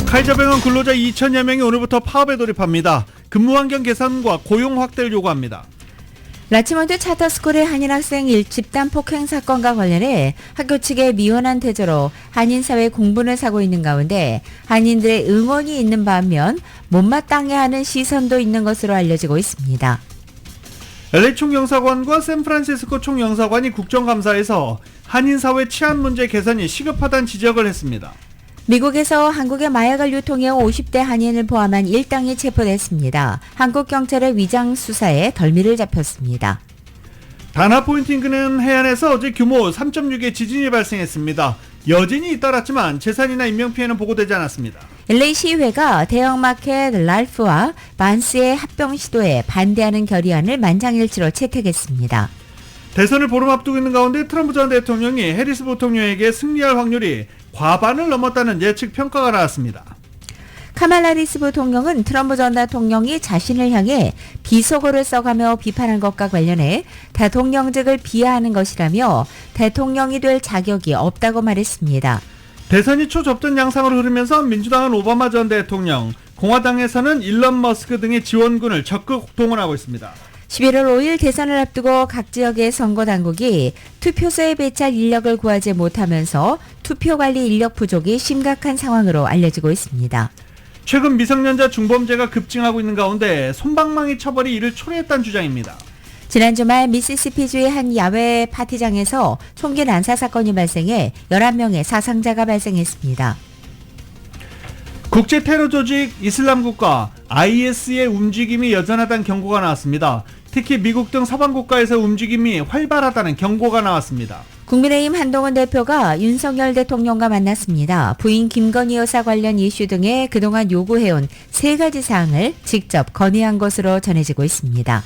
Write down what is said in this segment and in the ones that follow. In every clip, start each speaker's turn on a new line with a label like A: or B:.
A: 카이저병원 근로자 2천여 명이 오늘부터 파업에 돌입합니다. 근무 환경 개선과 고용 확대를 요구합니다.
B: 라치몬드 차터스쿨의 한인 학생 집단 폭행 사건과 관련해 학교 측의 미온한 태도로 한인 사회 공분을 사고 있는 가운데 한인들의 응원이 있는 반면 못마땅해 하는 시선도 있는 것으로 알려지고 있습니다.
A: LA 총영사관과 샌프란시스코 총영사관이 국정감사에서 한인 사회 치안 문제 개선이 시급하다는 지적을 했습니다.
B: 미국에서 한국에 마약을 유통해온 50대 한인을 포함한 일당이 체포됐습니다. 한국 경찰의 위장 수사에 덜미를 잡혔습니다.
A: 다나포인트 인근 해안에서 어제 규모 3.6의 지진이 발생했습니다. 여진이 잇따랐지만 재산이나 인명피해는 보고되지 않았습니다.
B: LA 시의회가 대형마켓 랄프와 반스의 합병 시도에 반대하는 결의안을 만장일치로 채택했습니다.
A: 대선을 보름 앞두고 있는 가운데 트럼프 전 대통령이 해리스 부통령에게 승리할 확률이 과반을 넘었다는 예측 평가가 나왔습니다.
B: 카말라 해리스 부통령은 트럼프 전 대통령이 자신을 향해 비속어를 써가며 비판한 것과 관련해 대통령직을 비하하는 것이라며 대통령이 될 자격이 없다고 말했습니다.
A: 대선이 초접전 양상으로 흐르면서 민주당은 오바마 전 대통령, 공화당에서는 일론 머스크 등의 지원군을 적극 동원하고 있습니다.
B: 11월 5일 대선을 앞두고 각 지역의 선거당국이 투표소에 배치할 인력을 구하지 못하면서 투표관리 인력 부족이 심각한 상황으로 알려지고 있습니다.
A: 최근 미성년자 중범죄가 급증하고 있는 가운데 솜방망이 처벌이 이를 초래했다는 주장입니다.
B: 지난 주말 미시시피주의 한 야외 파티장에서 총기 난사 사건이 발생해 11명의 사상자가 발생했습니다.
A: 국제 테러 조직 이슬람국가 IS의 움직임이 여전하다는 경고가 나왔습니다. 특히 미국 등 서방 국가에서 움직임이 활발하다는 경고가 나왔습니다.
B: 국민의힘 한동훈 대표가 윤석열 대통령과 만났습니다. 부인 김건희 여사 관련 이슈 등에 그동안 요구해온 3가지 사항을 직접 건의한 것으로 전해지고 있습니다.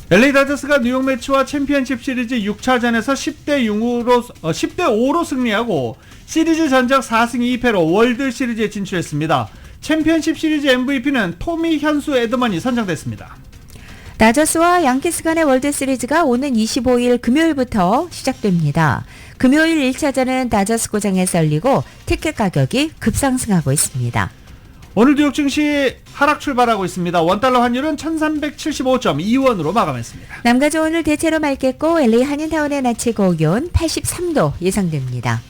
A: LA 다저스가 뉴욕 매치와 챔피언십 시리즈 6차전에서 10대 5로 승리하고 시리즈 전적 4승 2패로 월드 시리즈에 진출했습니다. 챔피언십 시리즈 MVP는 토미 현수 에드먼이 선정됐습니다.
B: 다저스와 양키스 간의 월드 시리즈가 오는 25일 금요일부터 시작됩니다. 금요일 1차전은 다저스 구장에서 열리고 티켓 가격이 급상승하고 있습니다.
A: 오늘 뉴욕 증시 하락 출발하고 있습니다. 원달러 환율은 1375.2원으로 마감했습니다.
B: 남가주 오늘 대체로 맑겠고 LA 한인타운의 낮 최고 기온 83도 예상됩니다.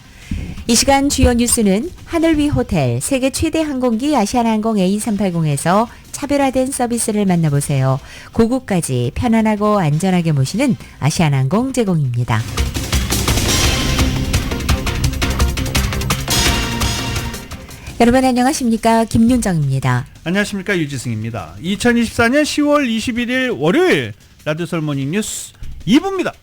B: 이 시간 주요 뉴스는 하늘 위 호텔, 세계 최대 항공기 아시아나항공 A380에서 차별화된 서비스를 만나보세요. 고국까지 편안하고 안전하게 모시는 아시아나항공 제공입니다. 여러분 안녕하십니까? 김윤정입니다.
A: 안녕하십니까? 유지승입니다. 2024년 10월 21일 월요일 라디오 설모닝 뉴스 2부입니다.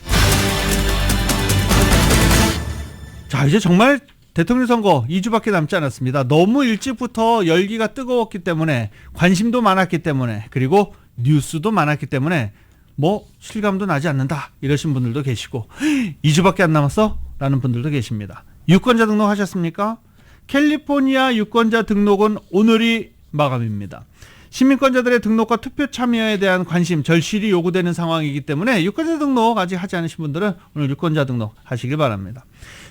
A: 자, 이제 정말 대통령 선거 2주밖에 남지 않았습니다. 너무 일찍부터 열기가 뜨거웠기 때문에 관심도 많았기 때문에 그리고 뉴스도 많았기 때문에 뭐 실감도 나지 않는다 이러신 분들도 계시고 2주밖에 안 남았어? 라는 분들도 계십니다. 유권자 등록하셨습니까? 캘리포니아 유권자 등록은 오늘이 마감입니다. 시민권자들의 등록과 투표 참여에 대한 관심 절실히 요구되는 상황이기 때문에 유권자 등록 아직 하지 않으신 분들은 오늘 유권자 등록 하시길 바랍니다.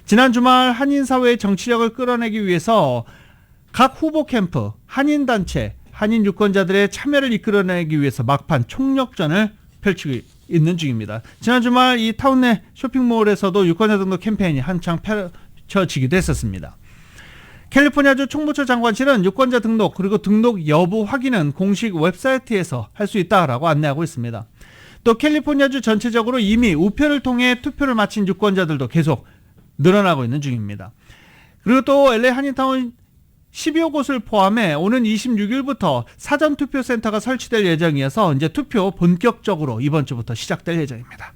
A: 지난 주말 한인사회의 정치력을 끌어내기 위해서 각 후보 캠프, 한인단체, 한인 유권자들의 참여를 이끌어내기 위해서 막판 총력전을 펼치고 있는 중입니다. 지난 주말 이 타운내 쇼핑몰에서도 유권자 등록 캠페인이 한창 펼쳐지기도 했었습니다. 캘리포니아주 총무처 장관실은 유권자 등록 그리고 등록 여부 확인은 공식 웹사이트에서 할 수 있다라고 안내하고 있습니다. 또 캘리포니아주 전체적으로 이미 우표를 통해 투표를 마친 유권자들도 계속 늘어나고 있는 중입니다. 그리고 또 LA 한인타운 12여 곳을 포함해 오는 26일부터 사전투표센터가 설치될 예정이어서 이제 투표 본격적으로 이번 주부터 시작될 예정입니다.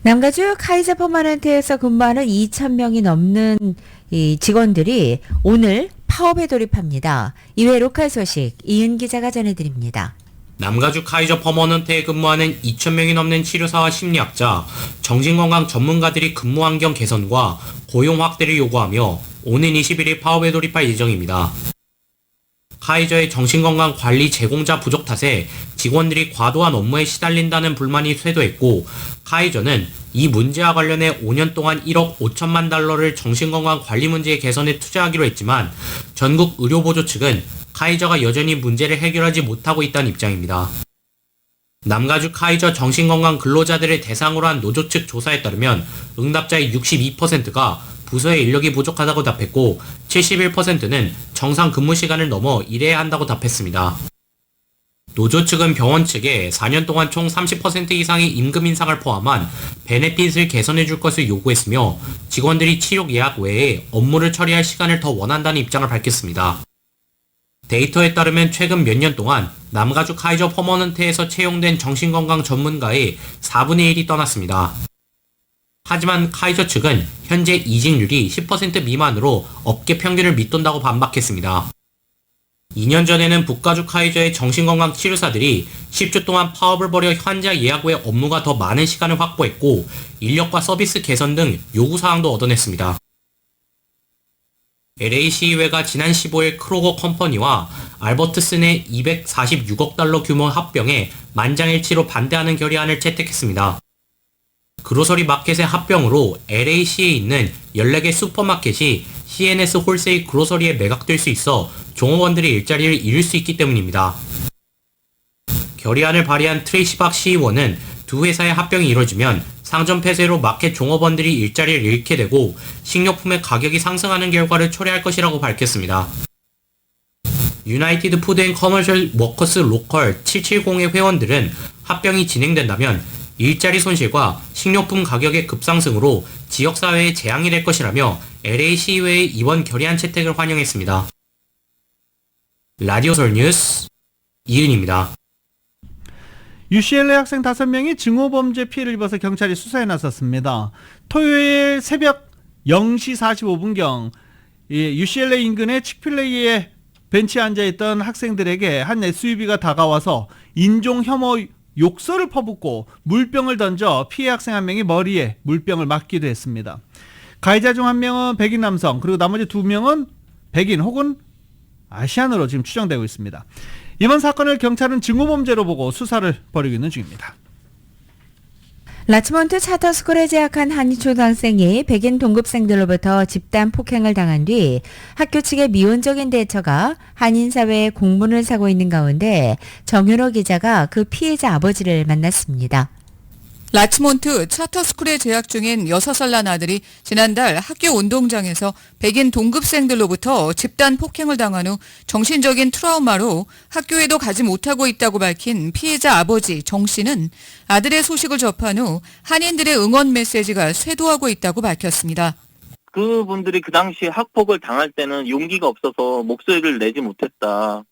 B: 남가주 카이저 퍼머넌트에서 근무하는 2,000명이 넘는 이 직원들이 오늘 파업에 돌입합니다. 이외 로컬 소식 이은 기자가 전해드립니다.
C: 남가주 카이저 퍼머넌트에 근무하는 2,000명이 넘는 치료사와 심리학자, 정신건강 전문가들이 근무 환경 개선과 고용 확대를 요구하며 오는 21일 파업에 돌입할 예정입니다. 카이저의 정신건강 관리 제공자 부족 탓에 직원들이 과도한 업무에 시달린다는 불만이 쇄도했고, 카이저는 이 문제와 관련해 5년 동안 1억 5천만 달러를 정신건강 관리 문제의 개선에 투자하기로 했지만 전국 의료보조 측은 카이저가 여전히 문제를 해결하지 못하고 있다는 입장입니다. 남가주 카이저 정신건강 근로자들을 대상으로 한 노조 측 조사에 따르면 응답자의 62%가 부서의 인력이 부족하다고 답했고 71%는 정상 근무 시간을 넘어 일해야 한다고 답했습니다. 노조 측은 병원 측에 4년 동안 총 30% 이상의 임금 인상을 포함한 베네핏을 개선해 줄 것을 요구했으며 직원들이 치료 예약 외에 업무를 처리할 시간을 더 원한다는 입장을 밝혔습니다. 데이터에 따르면 최근 몇 년 동안 남가주 카이저 퍼머넌트에서 채용된 정신건강 전문가의 4분의 1이 떠났습니다. 하지만 카이저 측은 현재 이직률이 10% 미만으로 업계 평균을 밑돈다고 반박했습니다. 2년 전에는 북가주 카이저의 정신건강 치료사들이 10주 동안 파업을 벌여 환자 예약 외 업무가 더 많은 시간을 확보했고 인력과 서비스 개선 등 요구사항도 얻어냈습니다. LA 시의회가 지난 15일 크로거 컴퍼니와 알버트슨의 246억 달러 규모 합병에 만장일치로 반대하는 결의안을 채택했습니다. 그로서리 마켓의 합병으로 LA시에 있는 14개 슈퍼마켓이 CNS 홀세일 그로서리에 매각될 수 있어 종업원들의 일자리를 잃을 수 있기 때문입니다. 결의안을 발의한 트레이시 박 시의원은 두 회사의 합병이 이뤄지면 상점 폐쇄로 마켓 종업원들이 일자리를 잃게 되고 식료품의 가격이 상승하는 결과를 초래할 것이라고 밝혔습니다. 유나이티드 푸드 앤 커머셜 워커스 로컬 770의 회원들은 합병이 진행된다면 일자리 손실과 식료품 가격의 급상승으로 지역사회에 재앙이 될 것이라며 LA 시의회의 이번 결의안 채택을 환영했습니다. 라디오솔 뉴스 이은입니다.
A: UCLA 학생 5명이 증오범죄 피해를 입어서 경찰이 수사에 나섰습니다. 토요일 새벽 0시 45분경 UCLA 인근의 칙필레이에 벤치에 앉아있던 학생들에게 한 SUV가 다가와서 인종 혐오 욕설을 퍼붓고 물병을 던져 피해 학생 한 명이 머리에 물병을 맞기도 했습니다. 가해자 중 한 명은 백인 남성, 그리고 나머지 2명은 백인 혹은 아시안으로 지금 추정되고 있습니다. 이번 사건을 경찰은 증오범죄로 보고 수사를 벌이고 있는 중입니다.
B: 라치몬트 차터스쿨에 재학한 한 초등학생이 백인 동급생들로부터 집단 폭행을 당한 뒤 학교 측의 미온적인 대처가 한인 사회에 공분을 사고 있는 가운데 정윤호 기자가 그 피해자 아버지를 만났습니다.
D: 라치몬트 차터스쿨에 재학 중인 6살 난 아들이 지난달 학교 운동장에서 백인 동급생들로부터 집단 폭행을 당한 후 정신적인 트라우마로 학교에도 가지 못하고 있다고 밝힌 피해자 아버지 정 씨는 아들의 소식을 접한 후 한인들의 응원 메시지가 쇄도하고 있다고 밝혔습니다.
E: 그분들이 그 당시 학폭을 당할 때는 용기가 없어서 목소리를 내지 못했다.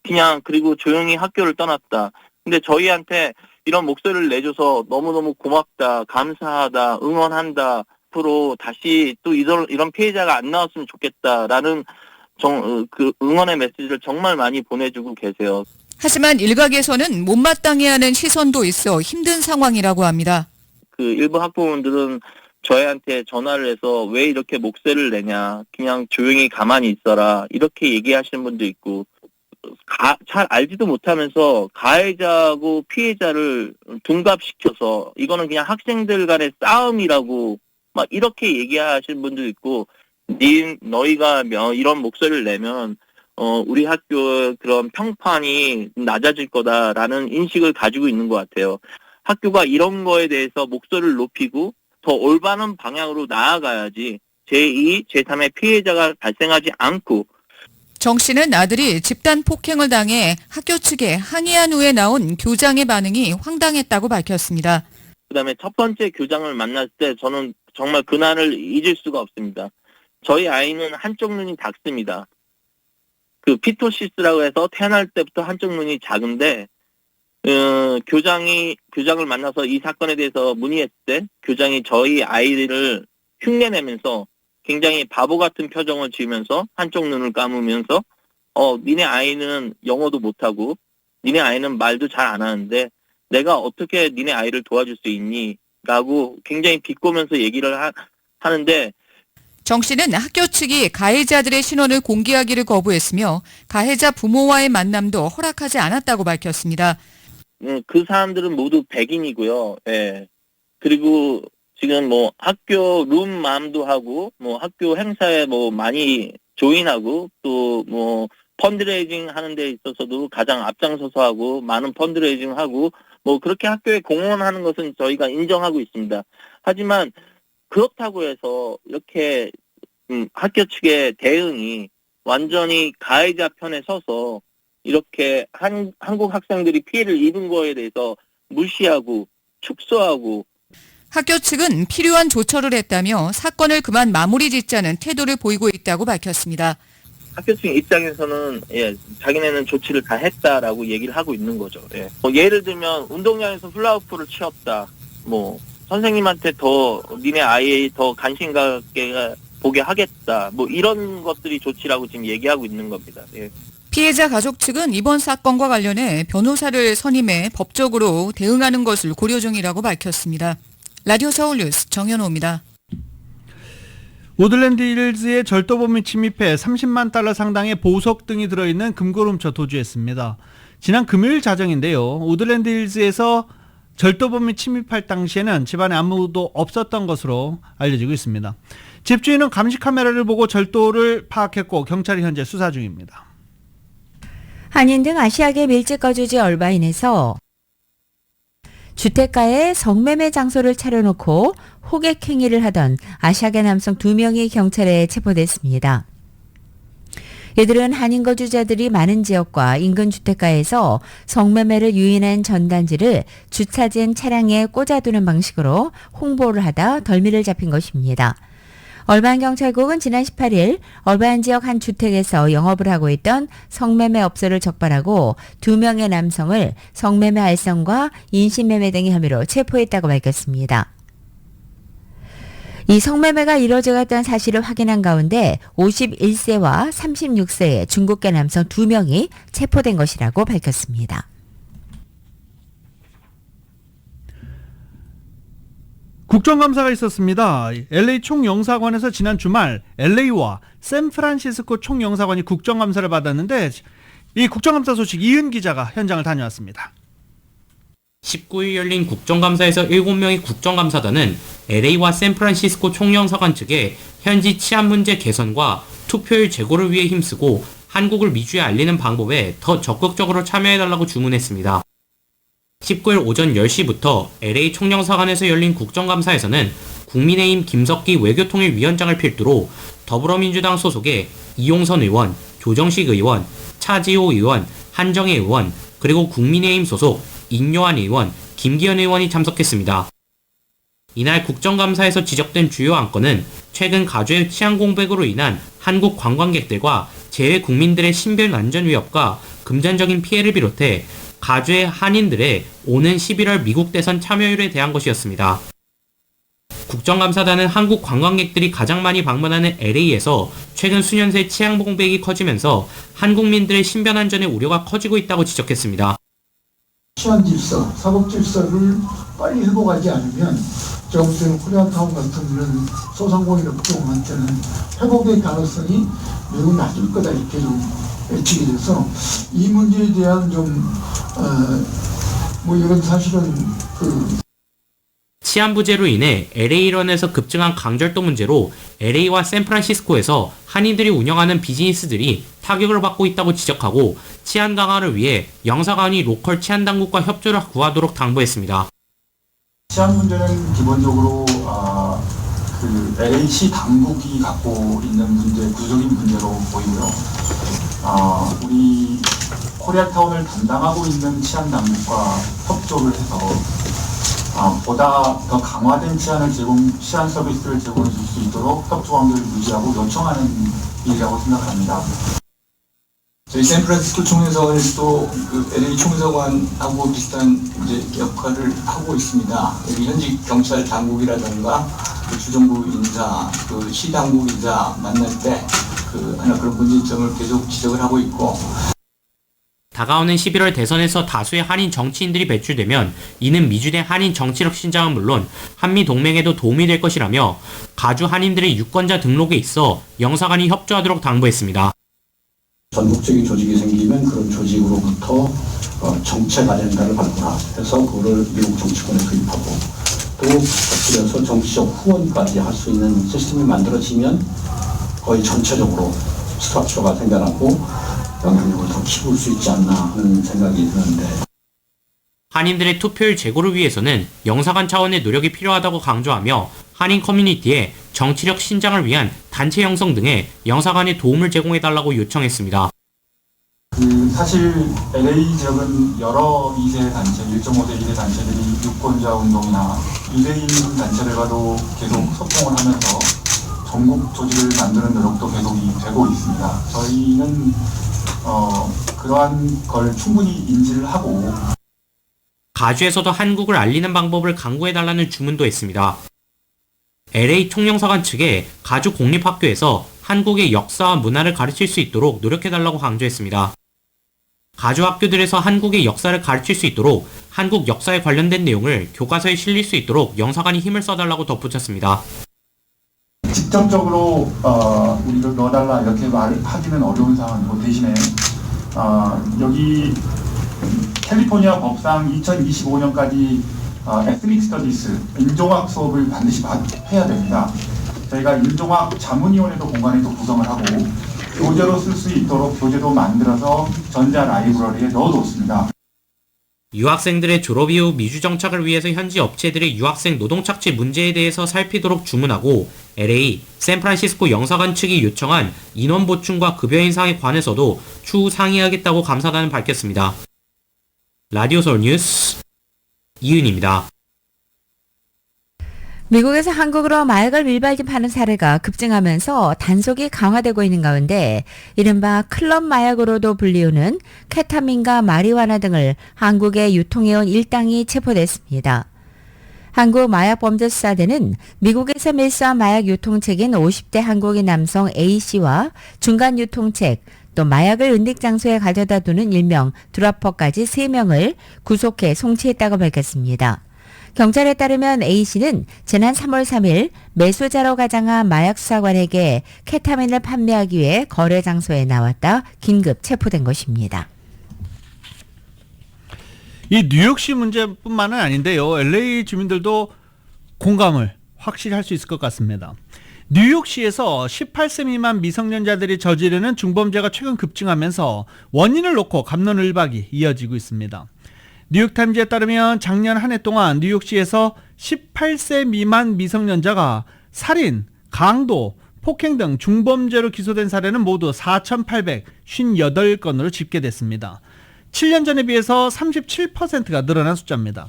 E: 그냥 그리고 조용히 학교를 떠났다. 근데 저희한테 이런 목소리를 내줘서 너무너무 고맙다, 감사하다, 응원한다, 앞으로 다시 또 이런 피해자가 안 나왔으면 좋겠다라는 그 응원의 메시지를 정말 많이 보내주고 계세요.
D: 하지만 일각에서는 못마땅해 하는 시선도 있어 힘든 상황이라고 합니다.
E: 그 일부 학부모님들은 저희한테 전화를 해서 왜 이렇게 목소리를 내냐, 그냥 조용히 가만히 있어라, 이렇게 얘기하시는 분도 있고, 잘 알지도 못하면서 가해자하고 피해자를 둔갑시켜서 이거는 그냥 학생들 간의 싸움이라고 막 이렇게 얘기하시는 분도 있고, 너희가 이런 목소리를 내면 우리 학교 그런 평판이 낮아질 거다라는 인식을 가지고 있는 것 같아요. 학교가 이런 거에 대해서 목소리를 높이고 더 올바른 방향으로 나아가야지 제2, 제3의 피해자가 발생하지 않고.
D: 정 씨는 아들이 집단 폭행을 당해 학교 측에 항의한 후에 나온 교장의 반응이 황당했다고 밝혔습니다.
E: 그다음에 첫 번째 교장을 만났을 때 저는 정말 그날을 잊을 수가 없습니다. 저희 아이는 한쪽 눈이 작습니다. 그 피토시스라고 해서 태어날 때부터 한쪽 눈이 작은데 교장을 만나서 이 사건에 대해서 문의했을 때 교장이 저희 아이를 흉내내면서 굉장히 바보 같은 표정을 지으면서 한쪽 눈을 감으면서 니네 아이는 영어도 못하고 니네 아이는 말도 잘 안 하는데 내가 어떻게 니네 아이를 도와줄 수 있니? 라고 굉장히 비꼬면서 얘기를 하는데,
D: 정 씨는 학교 측이 가해자들의 신원을 공개하기를 거부했으며 가해자 부모와의 만남도 허락하지 않았다고 밝혔습니다.
E: 그 사람들은 모두 백인이고요. 예. 그리고 지금 뭐 학교 룸맘도 하고 뭐 학교 행사에 뭐 많이 조인하고 또 뭐 펀드레이징 하는 데 있어서도 가장 앞장서서 하고 많은 펀드레이징 하고 뭐 그렇게 학교에 공헌하는 것은 저희가 인정하고 있습니다. 하지만 그렇다고 해서 이렇게 학교 측의 대응이 완전히 가해자 편에 서서 이렇게 한국 학생들이 피해를 입은 거에 대해서 무시하고 축소하고
D: 학교 측은 필요한 조처를 했다며 사건을 그만 마무리 짓자는 태도를 보이고 있다고 밝혔습니다.
E: 학교 측 입장에서는 자기네는 조치를 다 했다라고 얘기를 하고 있는 거죠. 뭐 예를 들면 운동장에서 훌라후프를 치웠다. 뭐 선생님한테 더 니네 아이 더 관심 갖게 보게 하겠다. 뭐 이런 것들이 조치라고 지금 얘기하고 있는 겁니다.
D: 피해자 가족 측은 이번 사건과 관련해 변호사를 선임해 법적으로 대응하는 것을 고려 중이라고 밝혔습니다. 라디오 서울 뉴스 정현호입니다.
A: 우드랜드 힐즈의 절도범이 침입해 30만 달러 상당의 보석 등이 들어있는 금고를 훔쳐 도주했습니다. 지난 금요일 자정인데요. 우드랜드 힐즈에서 절도범이 침입할 당시에는 집안에 아무도 없었던 것으로 알려지고 있습니다. 집주인은 감시 카메라를 보고 절도를 파악했고 경찰이 현재 수사 중입니다.
B: 한인 등 아시아계 밀집 거주지 얼바인에서 주택가에 성매매 장소를 차려놓고 호객 행위를 하던 아시아계 남성 2명이 경찰에 체포됐습니다. 이들은 한인 거주자들이 많은 지역과 인근 주택가에서 성매매를 유인한 전단지를 주차된 차량에 꽂아두는 방식으로 홍보를 하다 덜미를 잡힌 것입니다. 얼바인 경찰국은 지난 18일 얼바인 지역 한 주택에서 영업을 하고 있던 성매매 업소를 적발하고 2명의 남성을 성매매 알선과 인신매매 등의 혐의로 체포했다고 밝혔습니다. 이 성매매가 이루어져갔다는 사실을 확인한 가운데 51세와 36세의 중국계 남성 2명이 체포된 것이라고 밝혔습니다.
A: 국정감사가 있었습니다. LA 총영사관에서 지난 주말 LA와 샌프란시스코 총영사관이 국정감사를 받았는데 이 국정감사 소식 이은 기자가 현장을 다녀왔습니다.
C: 19일 열린 국정감사에서 7명의 국정감사단은 LA와 샌프란시스코 총영사관 측에 현지 치안 문제 개선과 투표율 제고를 위해 힘쓰고 한국을 미주에 알리는 방법에 더 적극적으로 참여해달라고 주문했습니다. 19일 오전 10시부터 LA 총영사관에서 열린 국정감사에서는 국민의힘 김석기 외교통일위원장을 필두로 더불어민주당 소속의 이용선 의원, 조정식 의원, 차지호 의원, 한정혜 의원, 그리고 국민의힘 소속 인요한 의원, 김기현 의원이 참석했습니다. 이날 국정감사에서 지적된 주요 안건은 최근 가주의 치안 공백으로 인한 한국 관광객들과 재외 국민들의 신변 안전 위협과 금전적인 피해를 비롯해 가주의 한인들의 오는 11월 미국 대선 참여율에 대한 것이었습니다. 국정감사단은 한국 관광객들이 가장 많이 방문하는 LA에서 최근 수년 새 치안 공백이 커지면서 한국민들의 신변 안전의 우려가 커지고 있다고 지적했습니다.
F: 치안 질서, 사법 질서를 빨리 회복하지 않으면 제가 볼 때는 코리아타운 같은 이런 소상공인 업종한테는 회복의 가능성이 매우 낮을 거다 이렇게 좀 예측이 돼서 이 문제에 대한 이건 사실은
C: 치안 부재로 인해 LA런에서 급증한 강절도 문제로 LA와 샌프란시스코에서 한인들이 운영하는 비즈니스들이 타격을 받고 있다고 지적하고 치안 강화를 위해 영사관이 로컬 치안 당국과 협조를 구하도록 당부했습니다.
G: 치안 문제는 기본적으로 LA시 당국이 갖고 있는 문제, 구조적인 문제로 보이고요. 우리 코리아타운을 담당하고 있는 치안 당국과 협조를 해서 보다 더 강화된 치안 서비스를 제공해 줄 수 있도록 협조 관계를 유지하고 요청하는 일이라고 생각합니다.
H: 저희 샌프란시스코 총영사관에서도 LA 총영사관하고 비슷한 이제 역할을 하고 있습니다. 여기 현지 경찰 당국이라든가 주정부 인사, 시 당국 인사 만날 때 하나 그런 문제점을 계속 지적을 하고 있고.
C: 다가오는 11월 대선에서 다수의 한인 정치인들이 배출되면 이는 미주대 한인 정치력 신장은 물론 한미 동맹에도 도움이 될 것이라며 가주 한인들의 유권자 등록에 있어 영사관이 협조하도록 당부했습니다.
I: 전국적인 조직이 생기면 그런 조직으로부터 정책 아젠다를 발굴해서 그거를 미국 정치권에 투입하고 또 곁들여서 정치적 후원까지 할 수 있는 시스템이 만들어지면 거의 전체적으로 스트럭처가 생겨나고 영향력을 더 키울 수 있지 않나 하는 생각이 드는데,
C: 한인들의 투표율 제고를 위해서는 영사관 차원의 노력이 필요하다고 강조하며 한인 커뮤니티에 정치력 신장을 위한 단체 형성 등의 영사관의 도움을 제공해달라고 요청했습니다.
G: 사실 LA 지역은 여러 2세 단체, 1.5세 2세 단체들이 유권자 운동이나 유대인 단체들과도 계속 소통을 하면서 전국 조직을 만드는 노력도 계속이 되고 있습니다. 저희는 그러한 걸 충분히 인지를 하고
C: 가주에서도 한국을 알리는 방법을 강구해달라는 주문도 했습니다. LA 총영사관 측에 가주 공립학교에서 한국의 역사와 문화를 가르칠 수 있도록 노력해달라고 강조했습니다. 가주 학교들에서 한국의 역사를 가르칠 수 있도록 한국 역사에 관련된 내용을 교과서에 실릴 수 있도록 영사관이 힘을 써달라고 덧붙였습니다.
G: 직접적으로 우리를 넣어달라 이렇게 말하기는 어려운 상황이고, 대신에 여기 캘리포니아 법상 2025년까지 에스닉 스터디스, 인종학 수업을 반드시 해야 됩니다. 저희가 인종학 자문위원회도 공간에도 구성을 하고 교재로 쓸 수 있도록 교재도 만들어서 전자 라이브러리에 넣어뒀습니다.
C: 유학생들의 졸업 이후 미주 정착을 위해서 현지 업체들의 유학생 노동 착취 문제에 대해서 살피도록 주문하고 LA, 샌프란시스코 영사관 측이 요청한 인원 보충과 급여 인상에 관해서도 추후 상의하겠다고 감사단은 밝혔습니다. 라디오 서울 뉴스 이은입니다.
B: 미국에서 한국으로 마약을 밀발집하는 사례가 급증하면서 단속이 강화되고 있는 가운데 이른바 클럽 마약으로도 불리우는 케타민과 마리화나 등을 한국에 유통해온 일당이 체포됐습니다. 한국마약범죄수사대는 미국에서 밀수한 마약 유통책인 50대 한국인 남성 A씨와 중간 유통책, 또 마약을 은닉 장소에 가져다 두는 일명 드라퍼까지 3명을 구속해 송치했다고 밝혔습니다. 경찰에 따르면 A씨는 지난 3월 3일 매수자로 가장한 마약수사관에게 케타민을 판매하기 위해 거래 장소에 나왔다 긴급 체포된 것입니다.
A: 이 뉴욕시 문제뿐만은 아닌데요. LA 주민들도 공감을 확실히 할 수 있을 것 같습니다. 뉴욕시에서 18세 미만 미성년자들이 저지르는 중범죄가 최근 급증하면서 원인을 놓고 갑론을박이 이어지고 있습니다. 뉴욕타임즈에 따르면 작년 한 해 동안 뉴욕시에서 18세 미만 미성년자가 살인, 강도, 폭행 등 중범죄로 기소된 사례는 모두 4,858건으로 집계됐습니다. 7년 전에 비해서 37%가 늘어난 숫자입니다.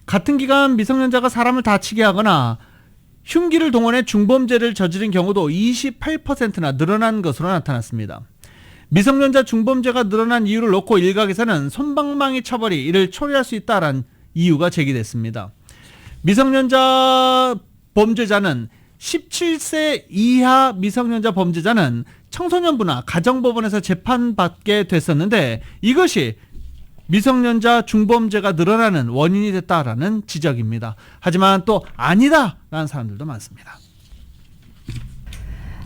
A: 같은 기간 미성년자가 사람을 다치게 하거나 흉기를 동원해 중범죄를 저지른 경우도 28%나 늘어난 것으로 나타났습니다. 미성년자 중범죄가 늘어난 이유를 놓고 일각에서는 솜방망이 처벌이 이를 초래할 수 있다는 이유가 제기됐습니다. 미성년자 범죄자는 17세 이하 미성년자 범죄자는 청소년부나 가정법원에서 재판받게 됐었는데 이것이 미성년자 중범죄가 늘어나는 원인이 됐다라는 지적입니다. 하지만 또 아니다라는 사람들도 많습니다.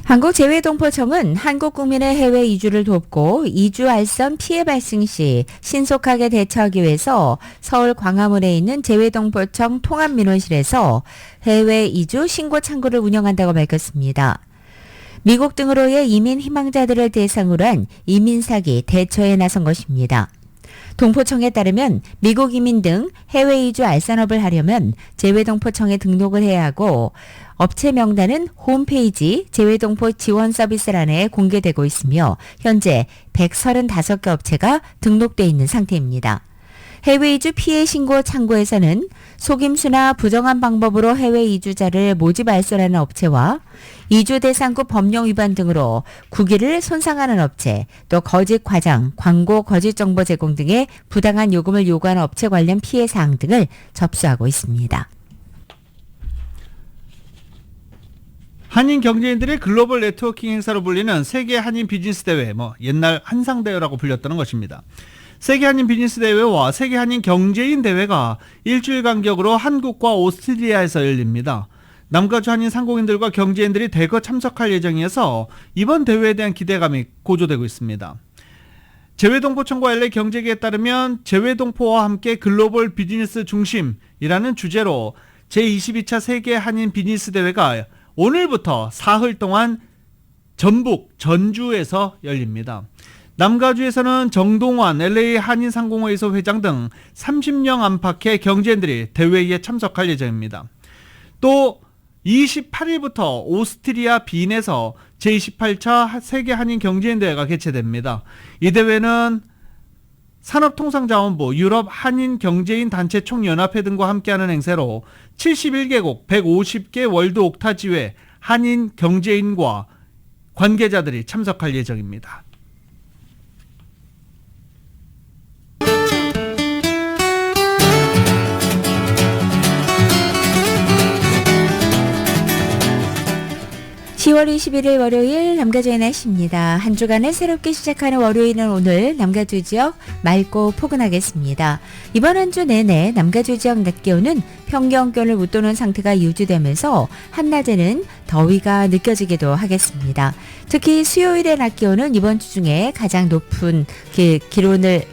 B: 한국재외동포청은 한국 국민의 해외 이주를 돕고 이주 알선 피해 발생 시 신속하게 대처하기 위해서 서울 광화문에 있는 재외동포청 통합민원실에서 해외 이주 신고 창구를 운영한다고 밝혔습니다. 미국 등으로의 이민 희망자들을 대상으로 한 이민 사기 대처에 나선 것입니다. 동포청에 따르면 미국 이민 등 해외 이주 알선업을 하려면 재외동포청에 등록을 해야 하고 업체 명단은 홈페이지 재외동포 지원 서비스란에 공개되고 있으며 현재 135개 업체가 등록돼 있는 상태입니다. 해외 이주 피해 신고 창구에서는 속임수나 부정한 방법으로 해외 이주자를 모집 알선하는 업체와 이주 대상구 법령 위반 등으로 국위를 손상하는 업체, 또 거짓 과장, 광고 거짓 정보 제공 등의 부당한 요금을 요구하는 업체 관련 피해 사항 등을 접수하고 있습니다.
A: 한인 경제인들의 글로벌 네트워킹 행사로 불리는 세계 한인 비즈니스 대회, 옛날 한상대회라고 불렸다는 것입니다. 세계 한인 비즈니스 대회와 세계 한인 경제인 대회가 일주일 간격으로 한국과 오스트리아에서 열립니다. 남가주 한인 상공인들과 경제인들이 대거 참석할 예정이어서 이번 대회에 대한 기대감이 고조되고 있습니다. 재외동포청과 LA 경제계에 따르면 재외동포와 함께 글로벌 비즈니스 중심이라는 주제로 제22차 세계 한인 비즈니스 대회가 오늘부터 사흘 동안 전북 전주에서 열립니다. 남가주에서는 정동환 LA 한인상공회의소 회장 등 30명 안팎의 경제인들이 대회에 참석할 예정입니다. 또 28일부터 오스트리아 빈에서 제28차 세계 한인 경제인 대회가 개최됩니다. 이 대회는 산업통상자원부, 유럽 한인 경제인 단체 총연합회 등과 함께하는 행사로 71개국 150개 월드 옥타지회 한인 경제인과 관계자들이 참석할 예정입니다.
B: (10월 21일) 월요일 남가주의 날씨입니다. 한 주간을 새롭게 시작하는 월요일은 오늘 남가주 지역 맑고 포근하겠습니다. 이번 한 주 내내 남가주 지역 낮 기온은 평년기온을 웃도는 상태가 유지되면서 한낮에는 더위가 느껴지기도 하겠습니다. 특히 수요일의 낮 기온은 이번 주 중에 가장 높은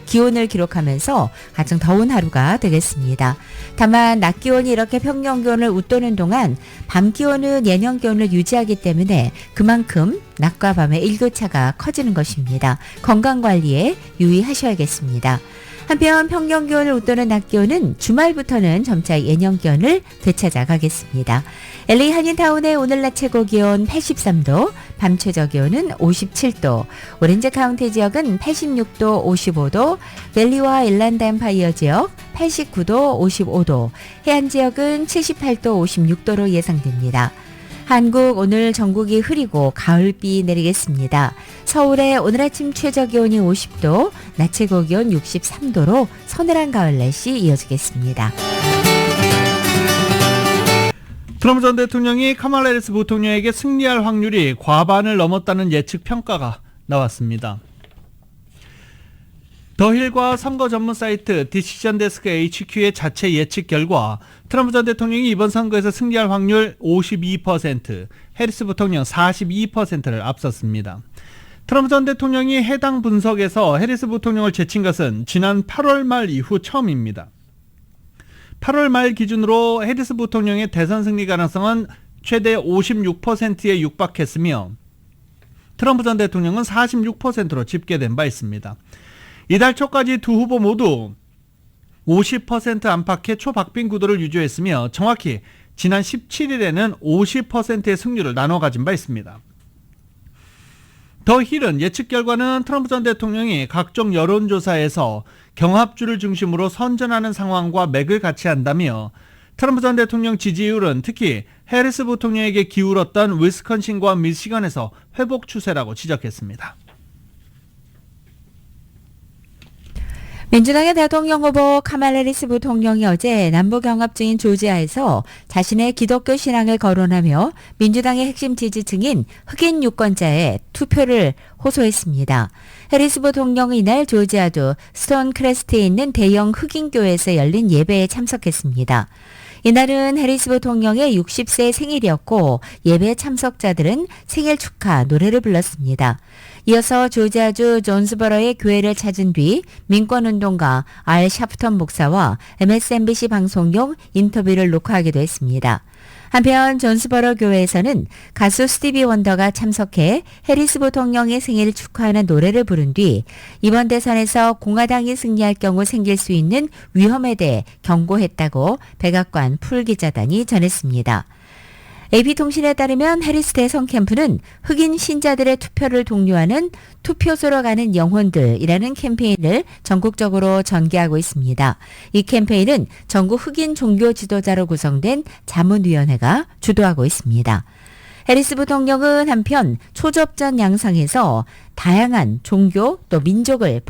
B: 기온을 기록하면서 가장 더운 하루가 되겠습니다. 다만 낮 기온이 이렇게 평년 기온을 웃도는 동안 밤 기온은 예년 기온을 유지하기 때문에 그만큼 낮과 밤의 일교차가 커지는 것입니다. 건강관리에 유의하셔야겠습니다. 한편 평년 기온을 웃도는 낮 기온은 주말부터는 점차 예년 기온을 되찾아가겠습니다. LA 한인타운의 오늘 낮 최고 기온 83도, 밤 최저 기온은 57도, 오렌지 카운티 지역은 86도, 55도, 밸리와 일란드 엠파이어 지역 89도, 55도, 해안 지역은 78도, 56도로 예상됩니다. 한국 오늘 전국이 흐리고 가을비 내리겠습니다. 서울의 오늘 아침 최저 기온이 50도, 낮 최고 기온 63도로 서늘한 가을 날씨 이어지겠습니다.
A: 트럼프 전 대통령이 카말라 해리스 부통령에게 승리할 확률이 과반을 넘었다는 예측 평가가 나왔습니다. 더힐과 선거 전문 사이트 디시전 데스크 HQ의 자체 예측 결과 트럼프 전 대통령이 이번 선거에서 승리할 확률 52%, 해리스 부통령 42%를 앞섰습니다. 트럼프 전 대통령이 해당 분석에서 해리스 부통령을 제친 것은 지난 8월 말 이후 처음입니다. 8월 말 기준으로 해리스 부통령의 대선 승리 가능성은 최대 56%에 육박했으며 트럼프 전 대통령은 46%로 집계된 바 있습니다. 이달 초까지 두 후보 모두 50% 안팎의 초박빙 구도를 유지했으며 정확히 지난 17일에는 50%의 승률을 나눠 가진 바 있습니다. 더 힐은 예측 결과는 트럼프 전 대통령이 각종 여론조사에서 경합주를 중심으로 선전하는 상황과 맥을 같이 한다며 트럼프 전 대통령 지지율은 특히 해리스 부통령에게 기울었던 위스콘신과 미시건에서 회복 추세라고 지적했습니다.
B: 민주당의 대통령 후보 카말라 해리스 부통령이 어제 남부경합 중인 조지아에서 자신의 기독교 신앙을 거론하며 민주당의 핵심 지지층인 흑인 유권자의 투표를 호소했습니다. 해리스 부통령은 이날 조지아주 스톤크레스트에 있는 대형 흑인 교회에서 열린 예배에 참석했습니다. 이날은 해리스 부통령의 60세 생일이었고 예배 참석자들은 생일 축하 노래를 불렀습니다. 이어서 조지아주 존스버러의 교회를 찾은 뒤 민권운동가 알 샤프턴 목사와 MSNBC 방송용 인터뷰를 녹화하기도 했습니다. 한편 존스버러 교회에서는 가수 스티비 원더가 참석해 해리스 부통령의 생일을 축하하는 노래를 부른 뒤 이번 대선에서 공화당이 승리할 경우 생길 수 있는 위험에 대해 경고했다고 백악관 풀 기자단이 전했습니다. AP통신에 따르면 해리스 대선 캠프는 흑인 신자들의 투표를 독려하는 투표소로 가는 영혼들이라는 캠페인을 전국적으로 전개하고 있습니다. 이 캠페인은 전국 흑인 종교 지도자로 구성된 자문위원회가 주도하고 있습니다. 해리스 부통령은 한편 초접전 양상에서 다양한 종교 또 민족을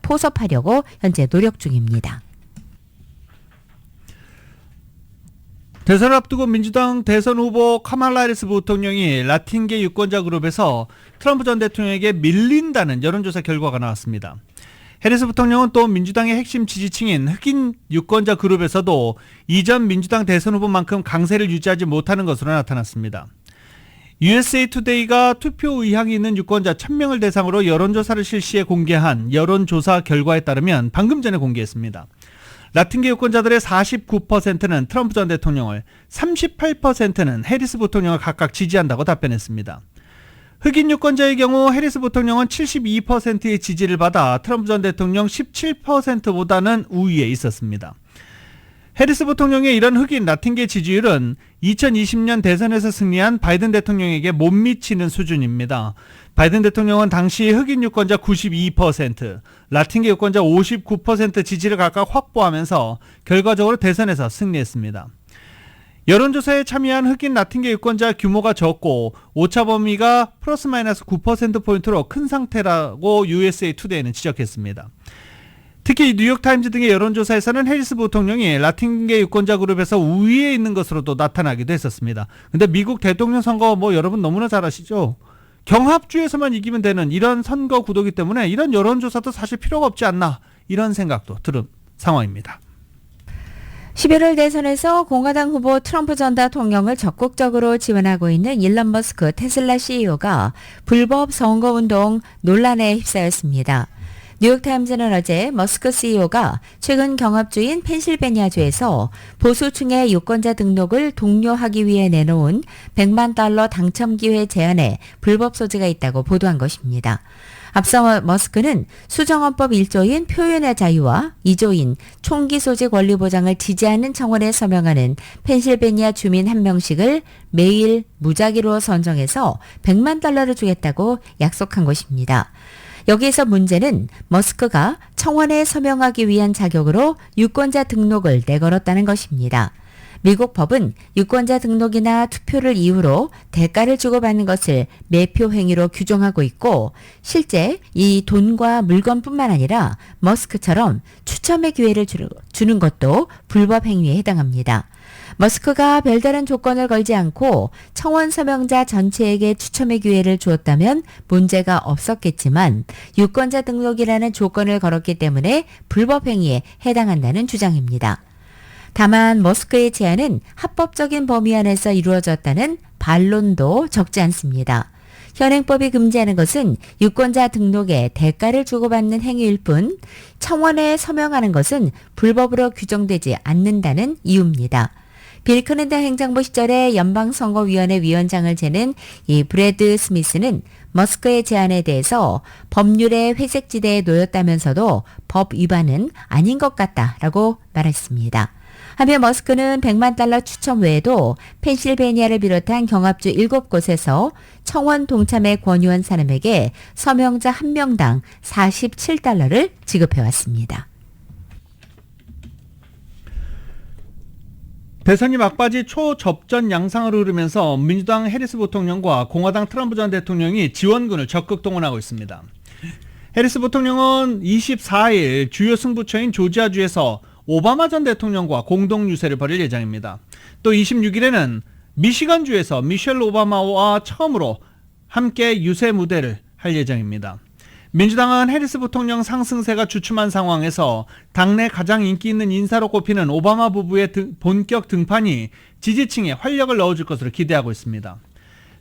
B: 포섭하려고 현재 노력 중입니다.
A: 대선을 앞두고 민주당 대선 후보 카말라 해리스 부통령이 라틴계 유권자 그룹에서 트럼프 전 대통령에게 밀린다는 여론조사 결과가 나왔습니다. 해리스 부통령은 또 민주당의 핵심 지지층인 흑인 유권자 그룹에서도 이전 민주당 대선 후보만큼 강세를 유지하지 못하는 것으로 나타났습니다. USA 투데이가 투표 의향이 있는 유권자 1000명을 대상으로 여론조사를 실시해 공개한 여론조사 결과에 따르면 방금 전에 공개했습니다. 라틴계 유권자들의 49%는 트럼프 전 대통령을, 38%는 해리스 부통령을 각각 지지한다고 답변했습니다. 흑인 유권자의 경우 해리스 부통령은 72%의 지지를 받아 트럼프 전 대통령 17%보다는 우위에 있었습니다. 해리스 부통령의 이런 흑인 라틴계 지지율은 2020년 대선에서 승리한 바이든 대통령에게 못 미치는 수준입니다. 바이든 대통령은 당시 흑인 유권자 92%, 라틴계 유권자 59% 지지를 각각 확보하면서 결과적으로 대선에서 승리했습니다. 여론조사에 참여한 흑인 라틴계 유권자 규모가 적고 오차 범위가 플러스 마이너스 9%포인트로 큰 상태라고 USA 투데이는 지적했습니다. 특히 뉴욕타임즈 등의 여론조사에서는 해리스 부통령이 라틴계 유권자 그룹에서 우위에 있는 것으로도 나타나기도 했었습니다. 근데 미국 대통령 선거 여러분 너무나 잘 아시죠? 경합주에서만 이기면 되는 이런 선거 구도이기 때문에 이런 여론조사도 사실 필요가 없지 않나, 이런 생각도 들은 상황입니다.
B: 11월 대선에서 공화당 후보 트럼프 전 대통령을 적극적으로 지원하고 있는 일론 머스크 테슬라 CEO가 불법 선거운동 논란에 휩싸였습니다. 뉴욕타임즈는 어제 머스크 CEO가 최근 경합주인 펜실베니아주에서 보수층의 유권자 등록을 독려하기 위해 내놓은 $100만 당첨 기회 제안에 불법 소지가 있다고 보도한 것입니다. 앞서 머스크는 수정헌법 1조인 표현의 자유와 2조인 총기 소지 권리 보장을 지지하는 청원에 서명하는 펜실베니아 주민 1명씩을 매일 무작위로 선정해서 $100만 주겠다고 약속한 것입니다. 여기에서 문제는 머스크가 청원에 서명하기 위한 자격으로 유권자 등록을 내걸었다는 것입니다. 미국 법은 유권자 등록이나 투표를 이유로 대가를 주고받는 것을 매표 행위로 규정하고 있고, 실제 이 돈과 물건뿐만 아니라 머스크처럼 추첨의 기회를 주는 것도 불법 행위에 해당합니다. 머스크가 별다른 조건을 걸지 않고 청원 서명자 전체에게 추첨의 기회를 주었다면 문제가 없었겠지만 유권자 등록이라는 조건을 걸었기 때문에 불법 행위에 해당한다는 주장입니다. 다만 머스크의 제안은 합법적인 범위 안에서 이루어졌다는 반론도 적지 않습니다. 현행법이 금지하는 것은 유권자 등록에 대가를 주고받는 행위일 뿐, 청원에 서명하는 것은 불법으로 규정되지 않는다는 이유입니다. 빌 클린턴 행정부 시절에 연방선거위원회 위원장을 지낸 이 브래드 스미스는 머스크의 제안에 대해서 법률의 회색지대에 놓였다면서도 법 위반은 아닌 것 같다라고 말했습니다. 한편 머스크는 $100만 추첨 외에도 펜실베니아를 비롯한 경합주 7곳에서 청원 동참에 권유한 사람에게 서명자 1명당 $47를 지급해왔습니다.
A: 대선이 막바지 초접전 양상으로 흐르면서 민주당 해리스 부통령과 공화당 트럼프 전 대통령이 지원군을 적극 동원하고 있습니다. 해리스 부통령은 24일 주요 승부처인 조지아주에서 오바마 전 대통령과 공동 유세를 벌일 예정입니다. 또 26일에는 미시간주에서 미셸 오바마와 처음으로 함께 유세 무대를 할 예정입니다. 민주당은 해리스 부통령 상승세가 주춤한 상황에서 당내 가장 인기 있는 인사로 꼽히는 오바마 부부의 본격 등판이 지지층에 활력을 넣어줄 것으로 기대하고 있습니다.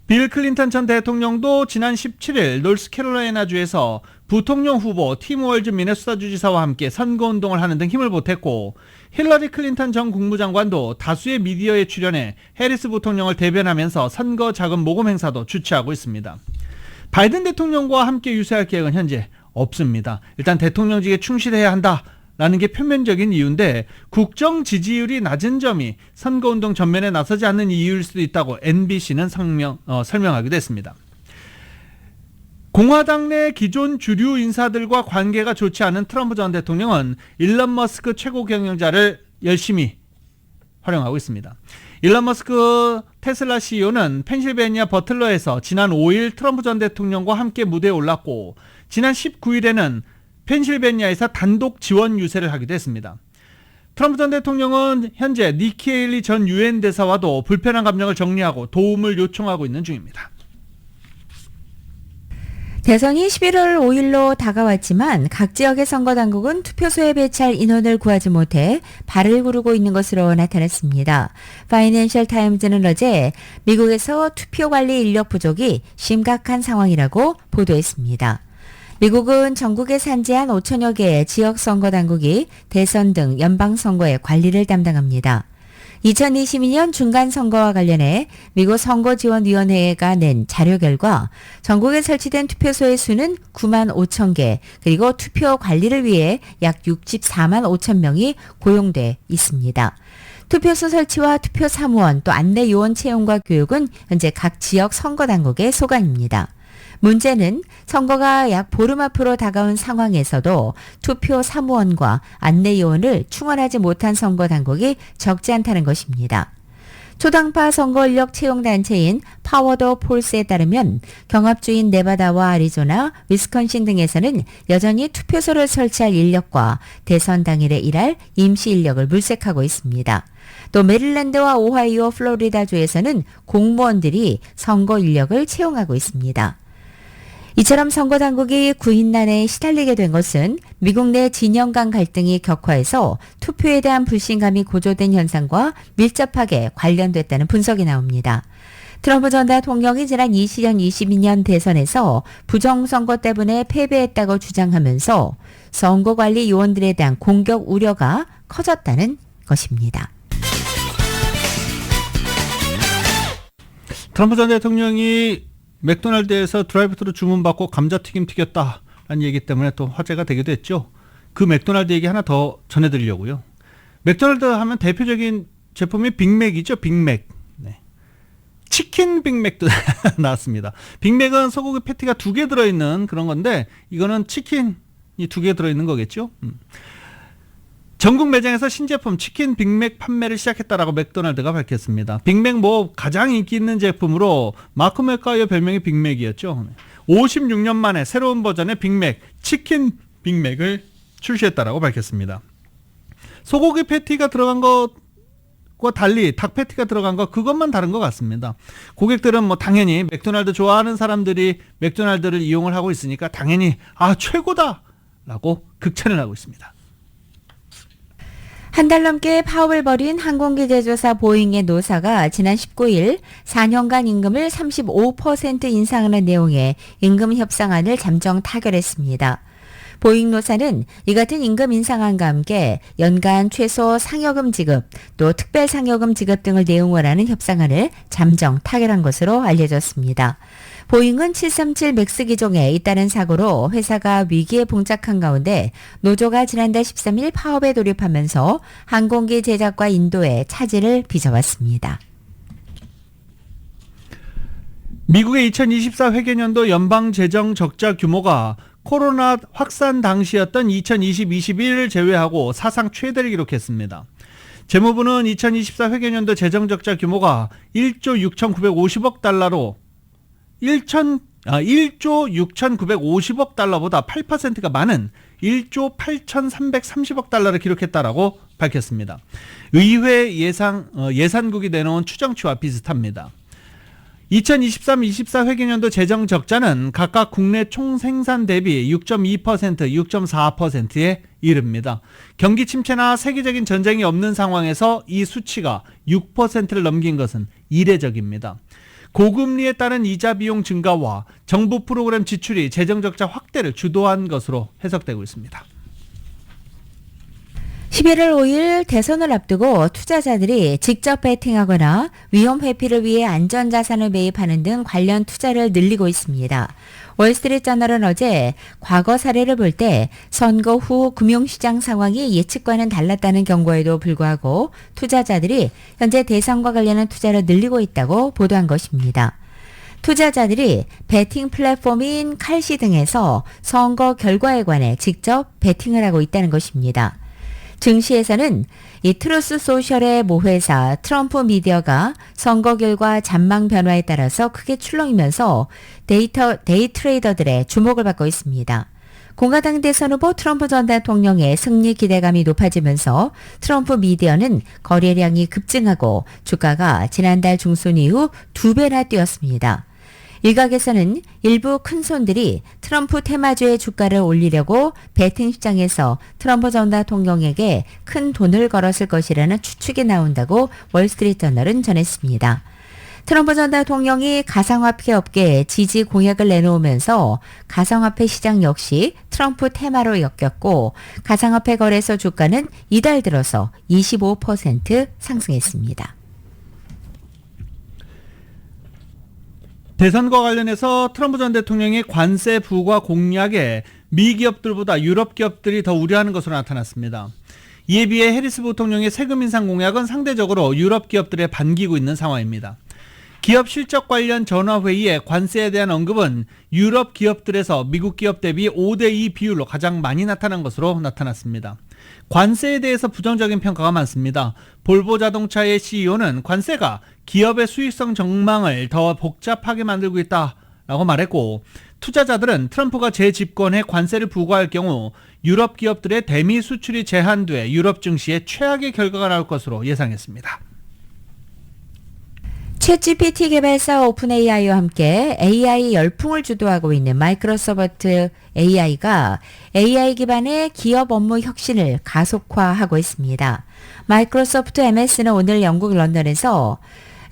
A: 빌 클린턴 전 대통령도 지난 17일 노스캐롤라이나주에서 부통령 후보 팀 월즈 미네소타 주지사와 함께 선거운동을 하는 등 힘을 보탰고, 힐러리 클린턴 전 국무장관도 다수의 미디어에 출연해 해리스 부통령을 대변하면서 선거 자금 모금 행사도 주최하고 있습니다. 바이든 대통령과 함께 유세할 계획은 현재 없습니다. 일단 대통령직에 충실해야 한다라는 게 표면적인 이유인데, 국정 지지율이 낮은 점이 선거운동 전면에 나서지 않는 이유일 수도 있다고 NBC는 설명하기도 했습니다. 공화당 내 기존 주류 인사들과 관계가 좋지 않은 트럼프 전 대통령은 일론 머스크 최고 경영자를 열심히 활용하고 있습니다. 일론 머스크 테슬라 CEO는 펜실베니아 버틀러에서 지난 5일 트럼프 전 대통령과 함께 무대에 올랐고, 지난 19일에는 펜실베니아에서 단독 지원 유세를 하기도 했습니다. 트럼프 전 대통령은 현재 니키 헤일리 전 유엔 대사와도 불편한 감정을 정리하고 도움을 요청하고 있는 중입니다.
B: 대선이 11월 5일로 다가왔지만 각 지역의 선거당국은 투표소에 배치할 인원을 구하지 못해 발을 구르고 있는 것으로 나타났습니다. 파이낸셜 타임즈는 어제 미국에서 투표관리 인력 부족이 심각한 상황이라고 보도했습니다. 미국은 전국에 산재한 5천여 개의 지역 선거당국이 대선 등 연방선거의 관리를 담당합니다. 2022년 중간선거와 관련해 미국 선거지원위원회가 낸 자료 결과 전국에 설치된 투표소의 수는 9만 5천 개, 그리고 투표 관리를 위해 약 64만 5천 명이 고용돼 있습니다. 투표소 설치와 투표 사무원 또 안내 요원 채용과 교육은 현재 각 지역 선거당국의 소관입니다. 문제는 선거가 약 보름 앞으로 다가온 상황에서도 투표 사무원과 안내 요원을 충원하지 못한 선거 당국이 적지 않다는 것입니다. 초당파 선거 인력 채용 단체인 파워더 폴스에 따르면 경합주인 네바다와 아리조나, 위스콘신 등에서는 여전히 투표소를 설치할 인력과 대선 당일에 일할 임시 인력을 물색하고 있습니다. 또 메릴랜드와 오하이오, 플로리다주에서는 공무원들이 선거 인력을 채용하고 있습니다. 이처럼 선거당국이 구인난에 시달리게 된 것은 미국 내 진영 간 갈등이 격화해서 투표에 대한 불신감이 고조된 현상과 밀접하게 관련됐다는 분석이 나옵니다. 트럼프 전 대통령이 지난 2022년 대선에서 부정선거 때문에 패배했다고 주장하면서 선거관리 요원들에 대한 공격 우려가 커졌다는 것입니다.
A: 트럼프 전 대통령이 맥도날드에서 드라이브트루 주문받고 감자튀김 튀겼다라는 얘기 때문에 또 화제가 되기도 했죠. 그 맥도날드 얘기 하나 더 전해드리려고요. 맥도날드 하면 대표적인 제품이 빅맥이죠. 빅맥. 네. 치킨 빅맥도 나왔습니다. 빅맥은 소고기 패티가 2개 들어있는 그런 건데 이거는 치킨이 2개 들어있는 거겠죠. 전국 매장에서 신제품 치킨 빅맥 판매를 시작했다라고 맥도날드가 밝혔습니다. 빅맥 가장 인기 있는 제품으로 마크 맥가이어 별명이 빅맥이었죠. 56년 만에 새로운 버전의 빅맥, 치킨 빅맥을 출시했다라고 밝혔습니다. 소고기 패티가 들어간 것과 달리 닭 패티가 들어간 것 그것만 다른 것 같습니다. 고객들은 당연히 맥도날드 좋아하는 사람들이 맥도날드를 이용을 하고 있으니까 당연히 최고다라고 극찬을 하고 있습니다.
B: 한 달 넘게 파업을 벌인 항공기 제조사 보잉의 노사가 지난 19일 4년간 임금을 35% 인상하는 내용의 임금 협상안을 잠정 타결했습니다. 보잉 노사는 이 같은 임금 인상안과 함께 연간 최소 상여금 지급, 또 특별 상여금 지급 등을 내용을 하는 협상안을 잠정 타결한 것으로 알려졌습니다. 보잉은 737 맥스 기종에 잇따른 사고로 회사가 위기에 봉착한 가운데 노조가 지난달 13일 파업에 돌입하면서 항공기 제작과 인도에 차질을 빚어왔습니다.
A: 미국의 2024 회계년도 연방 재정 적자 규모가 코로나 확산 당시였던 2020-21을 제외하고 사상 최대를 기록했습니다. 재무부는 2024 회계년도 재정 적자 규모가 1조 6,950억 달러로 1조 6,950억 달러보다 8%가 많은 1조 8,330억 달러를 기록했다라고 밝혔습니다. 의회 예산국이 내놓은 추정치와 비슷합니다. 2023-24 회계년도 재정 적자는 각각 국내 총생산 대비 6.2%, 6.4%에 이릅니다. 경기 침체나 세계적인 전쟁이 없는 상황에서 이 수치가 6%를 넘긴 것은 이례적입니다. 고금리에 따른 이자 비용 증가와 정부 프로그램 지출이 재정적자 확대를 주도한 것으로 해석되고 있습니다.
B: 11월 5일 대선을 앞두고 투자자들이 직접 베팅하거나 위험 회피를 위해 안전자산을 매입하는 등 관련 투자를 늘리고 있습니다. 월스트리트저널은 어제 과거 사례를 볼 때 선거 후 금융시장 상황이 예측과는 달랐다는 경고에도 불구하고 투자자들이 현재 대선과 관련한 투자를 늘리고 있다고 보도한 것입니다. 투자자들이 베팅 플랫폼인 칼시 등에서 선거 결과에 관해 직접 베팅을 하고 있다는 것입니다. 증시에서는 이 트루스 소셜의 모회사 트럼프 미디어가 선거 결과 전망 변화에 따라서 크게 출렁이면서 데이 트레이더들의 주목을 받고 있습니다. 공화당 대선 후보 트럼프 전 대통령의 승리 기대감이 높아지면서 트럼프 미디어는 거래량이 급증하고 주가가 지난달 중순 이후 2배나 뛰었습니다. 일각에서는 일부 큰손들이 트럼프 테마주의 주가를 올리려고 베팅 시장에서 트럼프 전 대통령에게 큰 돈을 걸었을 것이라는 추측이 나온다고 월스트리트저널은 전했습니다. 트럼프 전 대통령이 가상화폐 업계에 지지 공약을 내놓으면서 가상화폐 시장 역시 트럼프 테마로 엮였고 가상화폐 거래소 주가는 이달 들어서 25% 상승했습니다.
A: 대선과 관련해서 트럼프 전 대통령의 관세 부과 공약에 미 기업들보다 유럽 기업들이 더 우려하는 것으로 나타났습니다. 이에 비해 해리스 부통령의 세금 인상 공약은 상대적으로 유럽 기업들에 반기고 있는 상황입니다. 기업 실적 관련 전화회의에 관세에 대한 언급은 유럽 기업들에서 미국 기업 대비 5대2 비율로 가장 많이 나타난 것으로 나타났습니다. 관세에 대해서 부정적인 평가가 많습니다. 볼보 자동차의 CEO는 관세가 기업의 수익성 전망을 더 복잡하게 만들고 있다라고 말했고, 투자자들은 트럼프가 재집권해 관세를 부과할 경우 유럽 기업들의 대미 수출이 제한돼 유럽 증시에 최악의 결과가 나올 것으로 예상했습니다.
B: 챗GPT 개발사 오픈AI와 함께 AI 열풍을 주도하고 있는 마이크로소프트 AI가 AI 기반의 기업 업무 혁신을 가속화하고 있습니다. 마이크로소프트 MS는 오늘 영국 런던에서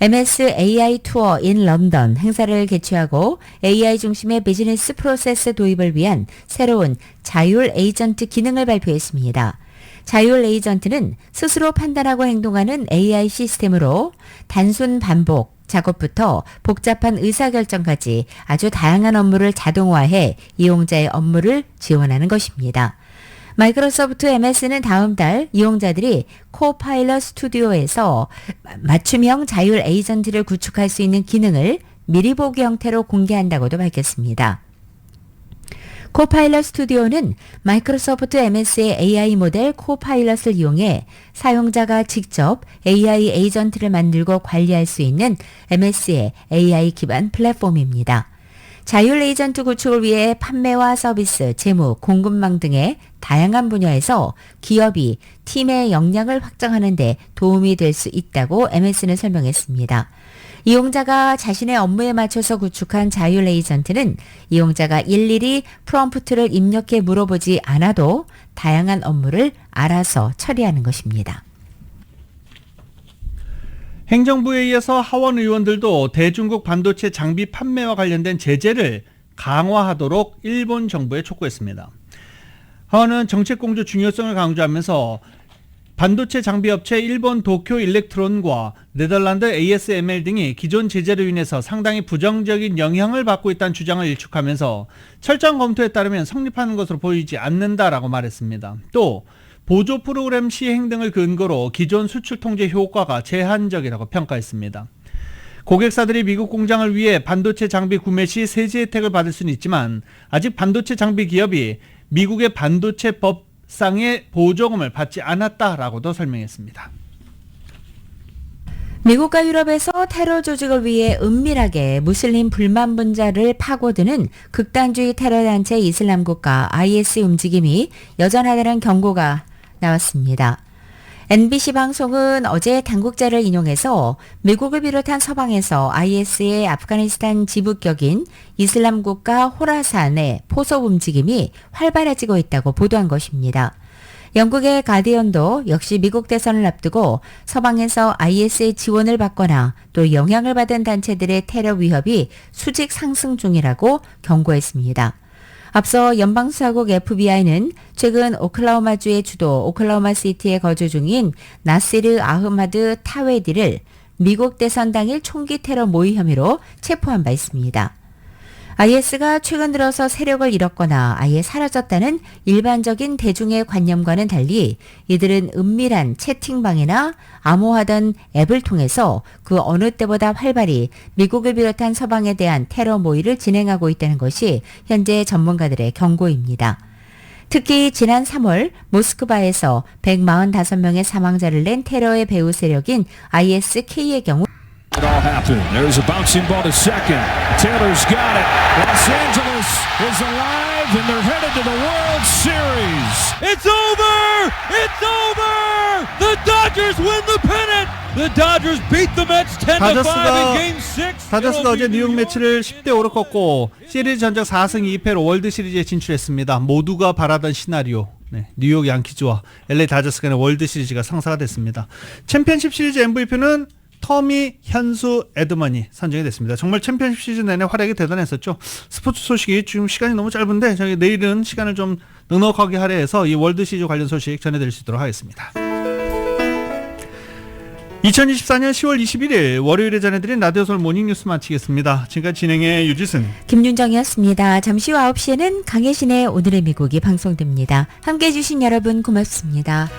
B: MS AI 투어 인 런던 행사를 개최하고 AI 중심의 비즈니스 프로세스 도입을 위한 새로운 자율 에이전트 기능을 발표했습니다. 자율 에이전트는 스스로 판단하고 행동하는 AI 시스템으로 단순 반복 작업부터 복잡한 의사결정까지 아주 다양한 업무를 자동화해 이용자의 업무를 지원하는 것입니다. 마이크로소프트 MS는 다음 달 이용자들이 코파일럿 스튜디오에서 맞춤형 자율 에이전트를 구축할 수 있는 기능을 미리 보기 형태로 공개한다고도 밝혔습니다. 코파일럿 스튜디오는 마이크로소프트 MS의 AI 모델 코파일럿을 이용해 사용자가 직접 AI 에이전트를 만들고 관리할 수 있는 MS의 AI 기반 플랫폼입니다. 자율 에이전트 구축을 위해 판매와 서비스, 재무, 공급망 등의 다양한 분야에서 기업이 팀의 역량을 확장하는 데 도움이 될 수 있다고 MS는 설명했습니다. 이용자가 자신의 업무에 맞춰서 구축한 자율 에이전트는 이용자가 일일이 프롬프트를 입력해 물어보지 않아도 다양한 업무를 알아서 처리하는 것입니다.
A: 행정부에 의해서 하원 의원들도 대중국 반도체 장비 판매와 관련된 제재를 강화하도록 일본 정부에 촉구했습니다. 하원은 정책 공조 중요성을 강조하면서 반도체 장비 업체 일본 도쿄 일렉트론과 네덜란드 ASML 등이 기존 제재로 인해서 상당히 부정적인 영향을 받고 있다는 주장을 일축하면서 철저한 검토에 따르면 성립하는 것으로 보이지 않는다라고 말했습니다. 또 보조 프로그램 시행 등을 근거로 기존 수출 통제 효과가 제한적이라고 평가했습니다. 고객사들이 미국 공장을 위해 반도체 장비 구매 시 세제 혜택을 받을 수는 있지만 아직 반도체 장비 기업이 미국의 반도체 법상의 보조금을 받지 않았다라고도 설명했습니다.
B: 미국과 유럽에서 테러 조직을 위해 은밀하게 무슬림 불만 분자를 파고드는 극단주의 테러 단체 이슬람 국가 IS 움직임이 여전하다는 경고가 나왔습니다. NBC 방송은 어제 당국자를 인용해서 미국을 비롯한 서방에서 IS의 아프가니스탄 지부격인 이슬람 국가 호라산의 포섭 움직임이 활발해지고 있다고 보도한 것입니다. 영국의 가디언도 역시 미국 대선을 앞두고 서방에서 IS의 지원을 받거나 또 영향을 받은 단체들의 테러 위협이 수직 상승 중이라고 경고했습니다. 앞서 연방수사국 FBI는 최근 오클라호마주의 주도 오클라호마시티에 거주 중인 나시르 아흐마드 타웨디를 미국 대선 당일 총기 테러 모의 혐의로 체포한 바 있습니다. IS가 최근 들어서 세력을 잃었거나 아예 사라졌다는 일반적인 대중의 관념과는 달리 이들은 은밀한 채팅방이나 암호화된 앱을 통해서 그 어느 때보다 활발히 미국을 비롯한 서방에 대한 테러 모의를 진행하고 있다는 것이 현재 전문가들의 경고입니다. 특히 지난 3월 모스크바에서 145명의 사망자를 낸 테러의 배후 세력인 ISK의 경우
J: It all happened. There's a bouncing ball to second. Taylor's got it. Los Angeles is alive and they're headed to the World Series. It's over! It's over! The Dodgers win the pennant! The Dodgers beat the Mets 10-5 in Game 6.
A: 다저스가 어제 뉴욕 매치를 10대5로 꺾고 시리즈 전적 4승 2패로 월드 시리즈에 진출했습니다. 모두가 바라던 시나리오. 네, 뉴욕 양키즈와 LA 다저스 간의 월드 시리즈가 성사가 됐습니다. 챔피언십 시리즈 MVP는 터미 현수 에드먼이 선정이 됐습니다. 정말 챔피언십 시즌 내내 활약이 대단했었죠. 스포츠 소식이 지금 시간이 너무 짧은데 저희 내일은 시간을 좀 넉넉하게 할애해서 이 월드 시리즈 관련 소식 전해드릴 수 있도록 하겠습니다. 2024년 10월 21일 월요일에 전해드린 라디오솔 모닝뉴스 마치겠습니다. 지금까지 진행의 유지승,
B: 김윤정이었습니다. 잠시 후 9시에는 강혜신의 오늘의 미국이 방송됩니다. 함께해 주신 여러분 고맙습니다.